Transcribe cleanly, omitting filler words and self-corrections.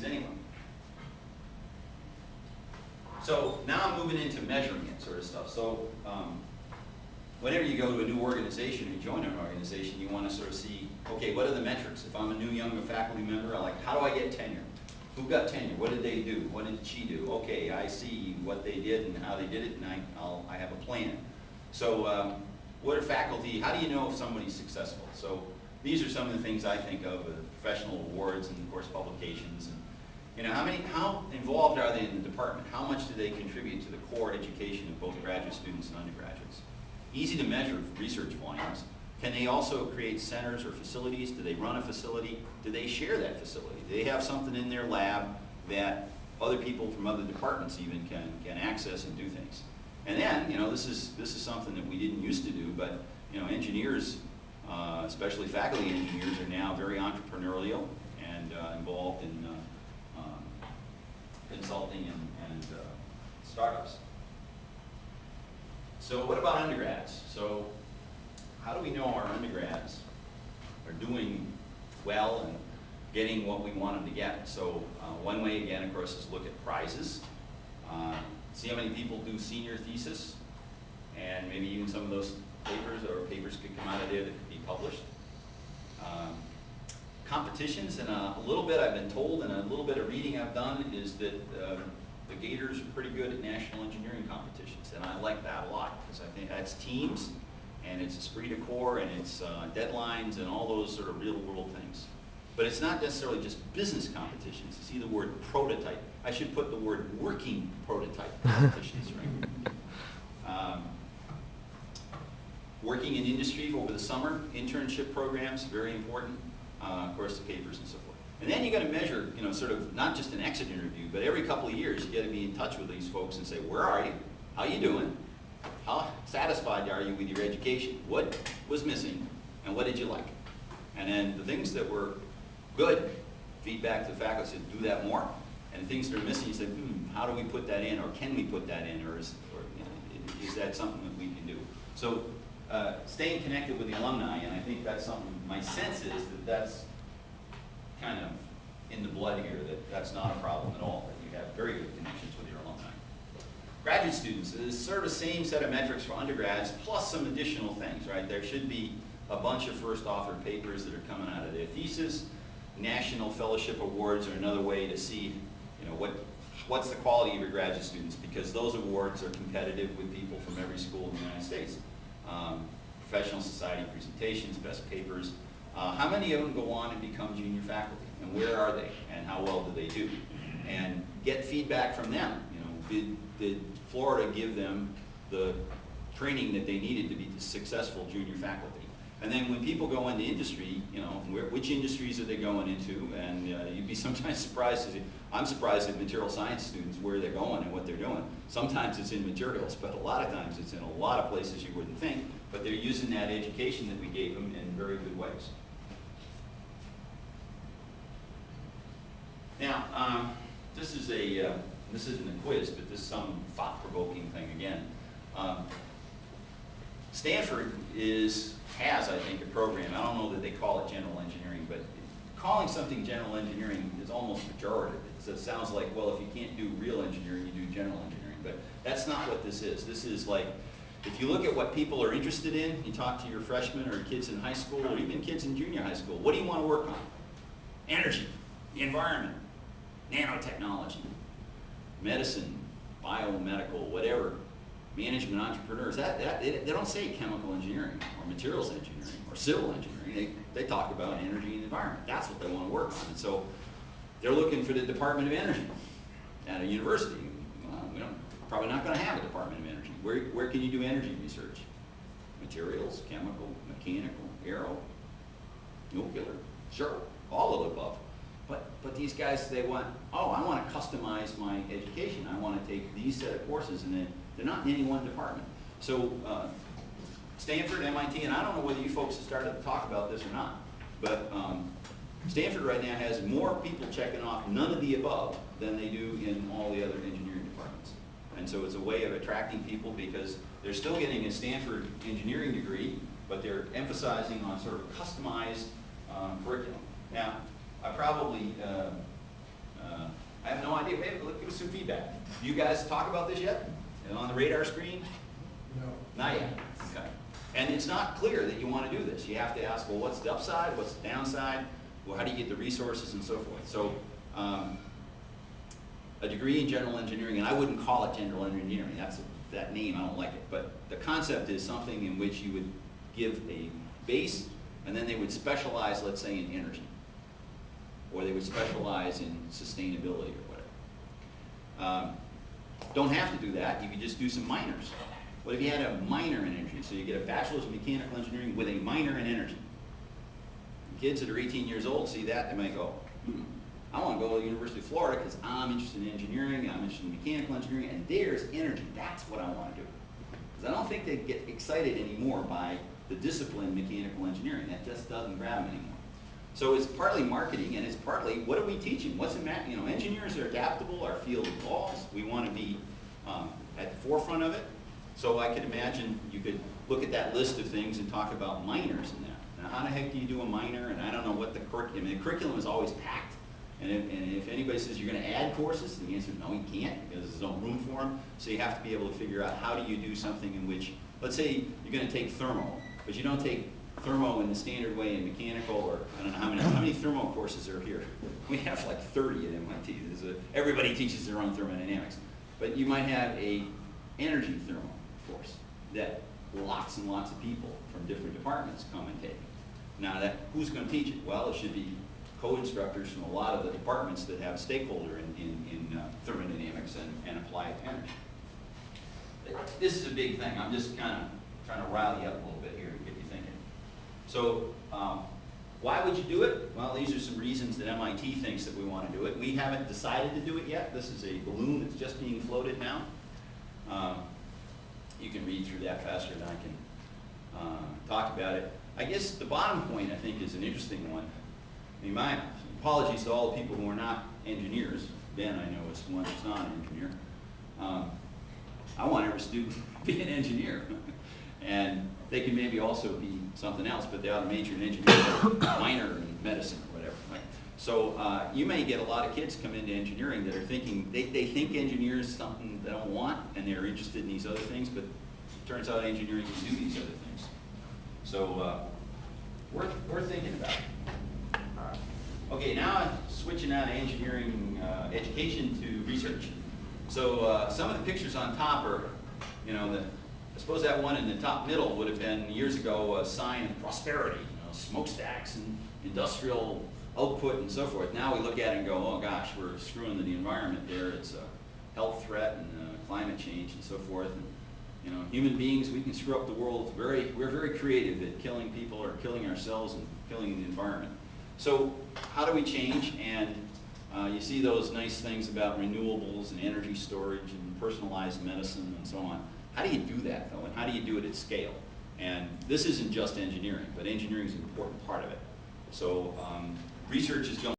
things anyway. So now I'm moving into measuring it sort of stuff. So whenever you go to a new organization, or you join an organization, you want to sort of see, okay, what are the metrics? If I'm a new young faculty member, I'm like, how do I get tenure? Who got tenure? What did they do? What did she do? Okay, I see what they did and how they did it, and I have a plan. So what are faculty, how do you know if somebody's successful? So these are some of the things I think of as professional awards and, of course, publications. And, you know, how involved are they in the department? How much do they contribute to the core education of both graduate students and undergraduates? Easy to measure research volumes. Can they also create centers or facilities? Do they run a facility? Do they share that facility? Do they have something in their lab that other people from other departments even can access and do things? And then, you know, this is something that we didn't used to do, but, you know, engineers, especially faculty engineers, are now very entrepreneurial and involved in consulting and startups. So what about undergrads? So how do we know our undergrads are doing well and getting what we want them to get? So one way, again, of course, is look at prizes. See how many people do senior thesis, and maybe even some of those papers could come out of there that could be published. Competitions, and a little bit I've been told, and a little bit of reading I've done, is that the Gators are pretty good at national engineering competitions, and I like that a lot, because I think that's teams, and it's esprit de corps, and it's deadlines, and all those sort of real world things. But it's not necessarily just business competitions. You see the word prototype. I should put the word working prototype competitions, right? Working in industry over the summer, internship programs, very important. Of course, the papers and so forth. And then you got to measure, you know, sort of not just an exit interview, but every couple of years you got to be in touch with these folks and say, where are you? How you doing? How satisfied are you with your education? What was missing? And what did you like? And then the things that were good, feedback to the faculty said, do that more. And things that are missing, you said, how do we put that in, or can we put that in, or is that something that we can do? So staying connected with the alumni, and I think that's something, my sense is that that's kind of in the blood here, that's not a problem at all, that you have very good connections with your alumni. Graduate students, is sort of the same set of metrics for undergrads, plus some additional things, right? There should be a bunch of first authored papers that are coming out of their thesis. National fellowship awards are another way to see, you know, what's the quality of your graduate students, because those awards are competitive with people from every school in the United States. Professional society presentations, best papers. How many of them go on and become junior faculty, and where are they, and how well do they do? And get feedback from them. You know, did Florida give them the training that they needed to be successful junior faculty? And then when people go into industry, you know, which industries are they going into? And you'd be sometimes surprised. I'm surprised at material science students where they're going and what they're doing. Sometimes it's in materials, but a lot of times it's in a lot of places you wouldn't think. But they're using that education that we gave them in very good ways. Now, this isn't a quiz, but this is some thought-provoking thing again. Stanford has, I think, a program. I don't know that they call it general engineering, but calling something general engineering is almost pejorative. It sounds like, well, if you can't do real engineering, you do general engineering. But that's not what this is. This is like, if you look at what people are interested in, you talk to your freshmen or kids in high school, or even kids in junior high school, what do you want to work on? Energy, the environment, nanotechnology, medicine, biomedical, whatever, management, entrepreneurs. They don't say chemical engineering or materials engineering or civil engineering. They talk about energy and environment. That's what they want to work on. And so they're looking for the Department of Energy at a university. Well, probably not going to have a Department of Energy. Where can you do energy research? Materials, chemical, mechanical, aero, nuclear, sure, all of the above. But these guys, they want, oh, I want to customize my education. I want to take these set of courses, and then they're not in any one department. So Stanford, MIT, and I don't know whether you folks have started to talk about this or not, but Stanford right now has more people checking off none of the above than they do in all the other engineering departments. And so it's a way of attracting people, because they're still getting a Stanford engineering degree, but they're emphasizing on sort of customized curriculum. Now, I probably idea. Maybe give us some feedback. Do you guys talk about this yet? And on the radar screen? No. Not yet. Okay. And it's not clear that you want to do this. You have to ask, well, what's the upside? What's the downside? Well, how do you get the resources and so forth? So, a degree in general engineering, and I wouldn't call it general engineering. That name, I don't like it. But the concept is something in which you would give a base, and then they would specialize, let's say, in energy, or they would specialize in sustainability or whatever. Don't have to do that. You could just do some minors. What if you had a minor in energy? So you get a bachelor's in mechanical engineering with a minor in energy. Kids that are 18 years old see that, they might go, I want to go to the University of Florida because I'm interested in engineering, I'm interested in mechanical engineering, and there's energy. That's what I want to do. Because I don't think they get excited anymore by the discipline mechanical engineering. That just doesn't grab them anymore. So it's partly marketing, and it's partly what are we teaching? What's the matter? You know, engineers are adaptable. Our field evolves. We want to be at the forefront of it. So I could imagine you could look at that list of things and talk about minors in that. Now, how the heck do you do a minor? And I don't know what the curriculum. The curriculum is always packed. And if anybody says you're going to add courses, the answer is no, you can't, because there's no room for them. So you have to be able to figure out how do you do something in which, let's say you're going to take thermo, but you don't take thermo in the standard way in mechanical, or I don't know how many thermo courses are here. We have like 30 at MIT. Everybody teaches their own thermodynamics. But you might have a energy thermo course that lots and lots of people from different departments come and take. Now, who's going to teach it? Well, it should be co-instructors from a lot of the departments that have stakeholder in thermodynamics and applied energy. This is a big thing. I'm just kind of trying to rile you up a little bit here and get you thinking. So why would you do it? Well, these are some reasons that MIT thinks that we want to do it. We haven't decided to do it yet. This is a balloon that's just being floated now. You can read through that faster than I can talk about it. I guess the bottom point, I think, is an interesting one. I mean, my apologies to all the people who are not engineers. Ben, I know, is one that's not an engineer. I want every student to be an engineer. And they can maybe also be something else, but they ought to major in engineering, minor in medicine or whatever. Right? So you may get a lot of kids come into engineering that are thinking, they think engineer is something they don't want, and they're interested in these other things, but it turns out engineering can do these other things. So we're thinking about it. Okay, now I'm switching out of engineering education to research. So some of the pictures on top are, you know, I suppose that one in the top middle would have been years ago a sign of prosperity, you know, smokestacks and industrial output and so forth. Now we look at it and go, oh gosh, we're screwing the environment there. It's a health threat and climate change and so forth. And, you know, human beings, we can screw up the world. We're very creative at killing people or killing ourselves and killing the environment. So how do we change? And you see those nice things about renewables and energy storage and personalized medicine and so on. How do you do that, though, and how do you do it at scale? And this isn't just engineering, but engineering is an important part of it. So research is going